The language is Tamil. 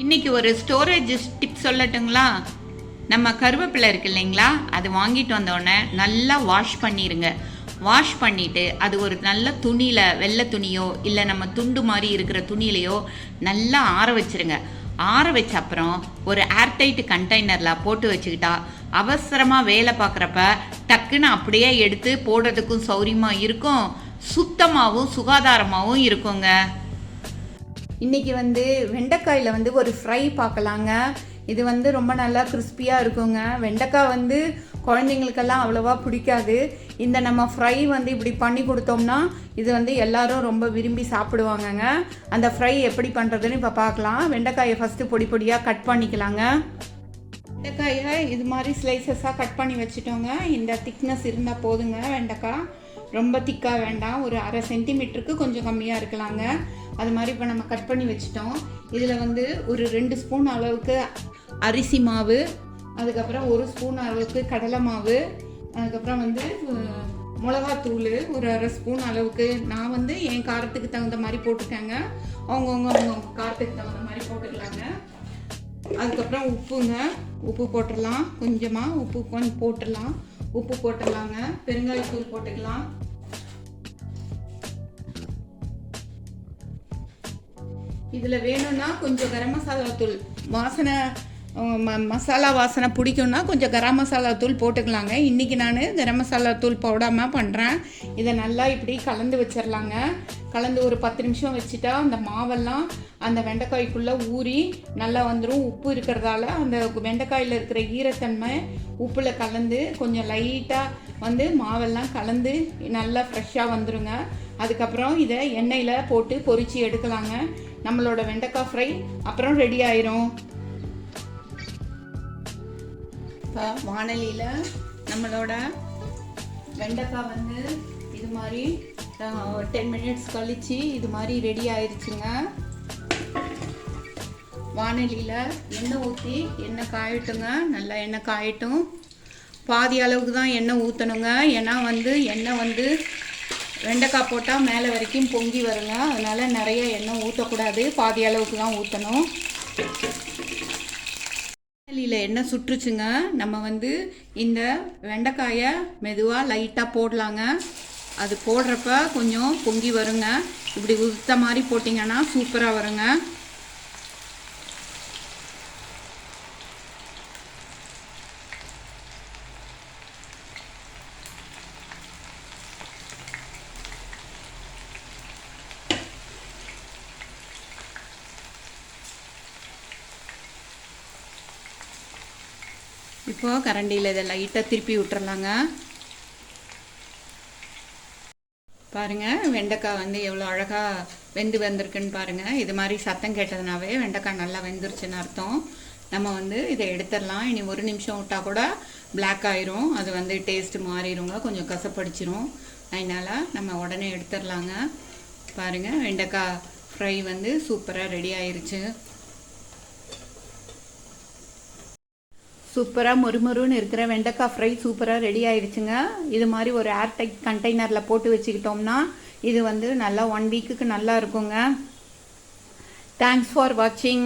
இன்னைக்கு ஒரு ஸ்டோரேஜ் டிப் சொல்லட்டுங்களா? நம்ம கருவேப்பிலை இருக்கு இல்லைங்களா, அது வாங்கிட்டு வந்தோடனே நல்லா வாஷ் பண்ணிடுங்க. வாஷ் பண்ணிவிட்டு அது ஒரு நல்ல துணியில், வெள்ளை துணியோ இல்லை நம்ம துண்டு மாதிரி இருக்கிற துணியிலையோ நல்லா ஆற வச்சுருங்க. ஆற வச்ச அப்புறம் ஒரு ஏர்டைட் கண்டெய்னரில் போட்டு வச்சுக்கிட்டா அவசரமாக வேலை பார்க்குறப்ப டக்குன்னு அப்படியே எடுத்து போடுறதுக்கும் சௌரியமாக இருக்கும், சுத்தமாகவும் சுகாதாரமாகவும் இருக்குங்க. இன்றைக்கி வெண்டைக்காயில் ஒரு ஃப்ரை பார்க்கலாங்க. இது ரொம்ப நல்லா கிறிஸ்பியாக இருக்குங்க. வெண்டைக்காய் குழந்தைங்களுக்கெல்லாம் அவ்வளோவா பிடிக்காது. இந்த நம்ம ஃப்ரை இப்படி பண்ணி கொடுத்தோம்னா இது எல்லாரும் ரொம்ப விரும்பி சாப்பிடுவாங்கங்க. அந்த ஃப்ரை எப்படி பண்ணுறதுன்னு இப்போ பார்க்கலாம். வெண்டைக்காயை ஃபஸ்ட்டு பொடி பொடியாக கட் பண்ணிக்கலாங்க. வெண்டைக்காயை இது மாதிரி ஸ்லைசஸாக கட் பண்ணி வச்சுட்டோங்க. இந்த திக்னஸ் இருந்தால் போதுங்க. வெண்டைக்காய் ரொம்ப திக்காக வேண்டாம், ஒரு 1/2 சென்டிமீட்டருக்கு கொஞ்சம் கம்மியாக இருக்கலாங்க. அது மாதிரி இப்போ நம்ம கட் பண்ணி வச்சுட்டோம். இதில் ஒரு 2 ஸ்பூன் அளவுக்கு அரிசி மாவு, அதுக்கப்புறம் 1 ஸ்பூன் அளவுக்கு கடலை மாவு, அதுக்கப்புறம் மிளகாத்தூள் ஒரு 1/2 ஸ்பூன் அளவுக்கு. நான் என் காரத்துக்கு தகுந்த மாதிரி போட்டுக்கேங்க. அவங்க காரத்துக்கு தகுந்த மாதிரி போட்டுக்கலாங்க. அதுக்கப்புறம் உப்புங்க, உப்பு போட்டுடலாம். கொஞ்சமாக உப்பு கொஞ்சம் போட்டுடலாம். உப்பு போட்டுடலாங்க. பெருங்காயத்தூள் போட்டுக்கலாம். இதில் வேணும்னா கொஞ்சம் கரம் மசாலா தூள் வாசனை, மசாலா வாசனை பிடிக்கும்னா கொஞ்சம் கரம் மசாலா தூள் போட்டுக்கலாங்க. இன்றைக்கி நான் கரம் மசாலா தூள் போடாமல் பண்ணுறேன். இதை நல்லா இப்படி கலந்து வச்சிடலாங்க. கலந்து ஒரு 10 நிமிஷம் வச்சுட்டா அந்த மாவெல்லாம் அந்த வெண்டைக்காய்க்குள்ளே ஊறி நல்லா வந்துடும். உப்பு இருக்கிறதால அந்த வெண்டைக்காயில் இருக்கிற ஈரத்தன்மை உப்பில் கலந்து கொஞ்சம் லைட்டாக மாவெல்லாம் கலந்து நல்லா ஃப்ரெஷ்ஷாக வந்துடுங்க. அதுக்கப்புறம் இதை எண்ணெயில் போட்டு பொரித்து எடுக்கலாங்க. நம்மளோட வெண்டைக்காய் ஃப்ரை அப்புறம் ரெடி ஆயிரும். இப்போ வானலியில் நம்மளோட வெண்டைக்காய் இது மாதிரி 10 மினிட்ஸ் கழித்து இது மாதிரி ரெடி ஆயிடுச்சுங்க. வானலியில் எண்ணெய் ஊற்றி எண்ணெய் காயட்டுங்க. நல்லா எண்ணெய் காயட்டும். பாதி அளவுக்கு தான் எண்ணெய் ஊற்றணுங்க. ஏன்னா எண்ணெய் வெண்டைக்காய் போட்டால் மேலே வரைக்கும் பொங்கி வருங்க. அதனால் நிறைய எண்ணெய் ஊற்றக்கூடாது, பாதி அளவுக்கு தான் ஊற்றணும். வானலியில் எண்ணெய் சுற்றுச்சுங்க. நம்ம இந்த வெண்டைக்காயை மெதுவாக லைட்டாக போடலாங்க. அது போடுறப்ப கொஞ்சம் பொங்கி வருங்க. இப்படி உதுத்த மாதிரி போட்டிங்கன்னா சூப்பராக வருங்க. இப்போ கரண்டியில் இதை லைட்டாக திருப்பி விட்டுறலாங்க. பாருங்கள், வெண்டைக்காய் எவ்வளோ அழகாக வெந்து வந்திருக்குன்னு பாருங்கள். இது மாதிரி சத்தம் கேட்டதுனாவே வெண்டைக்காய் நல்லா வெந்துருச்சுன்னு அர்த்தம். நம்ம இதை எடுத்துடலாம். இனி 1 நிமிஷம் விட்டால் கூட பிளாக் ஆயிரும். அது டேஸ்ட்டு மாறிடுங்க, கொஞ்சம் கசப்படிச்சிரும். அதனால் நம்ம உடனே எடுத்துடலாங்க. பாருங்கள், வெண்டைக்காய் ஃப்ரை சூப்பராக ரெடி ஆயிருச்சு. சூப்பராக மொறுமொறுன்னு இருக்கிற வெண்டைக்காய் ஃப்ரை சூப்பராக ரெடி ஆயிடுச்சுங்க. இது மாதிரி ஒரு ஏர்டைட் கண்டெய்னரில் போட்டு வச்சுக்கிட்டோம்னா இது நல்லா 1 வீக்குக்கு நல்லா இருக்குங்க. தேங்க்ஸ் ஃபார் வாட்சிங்.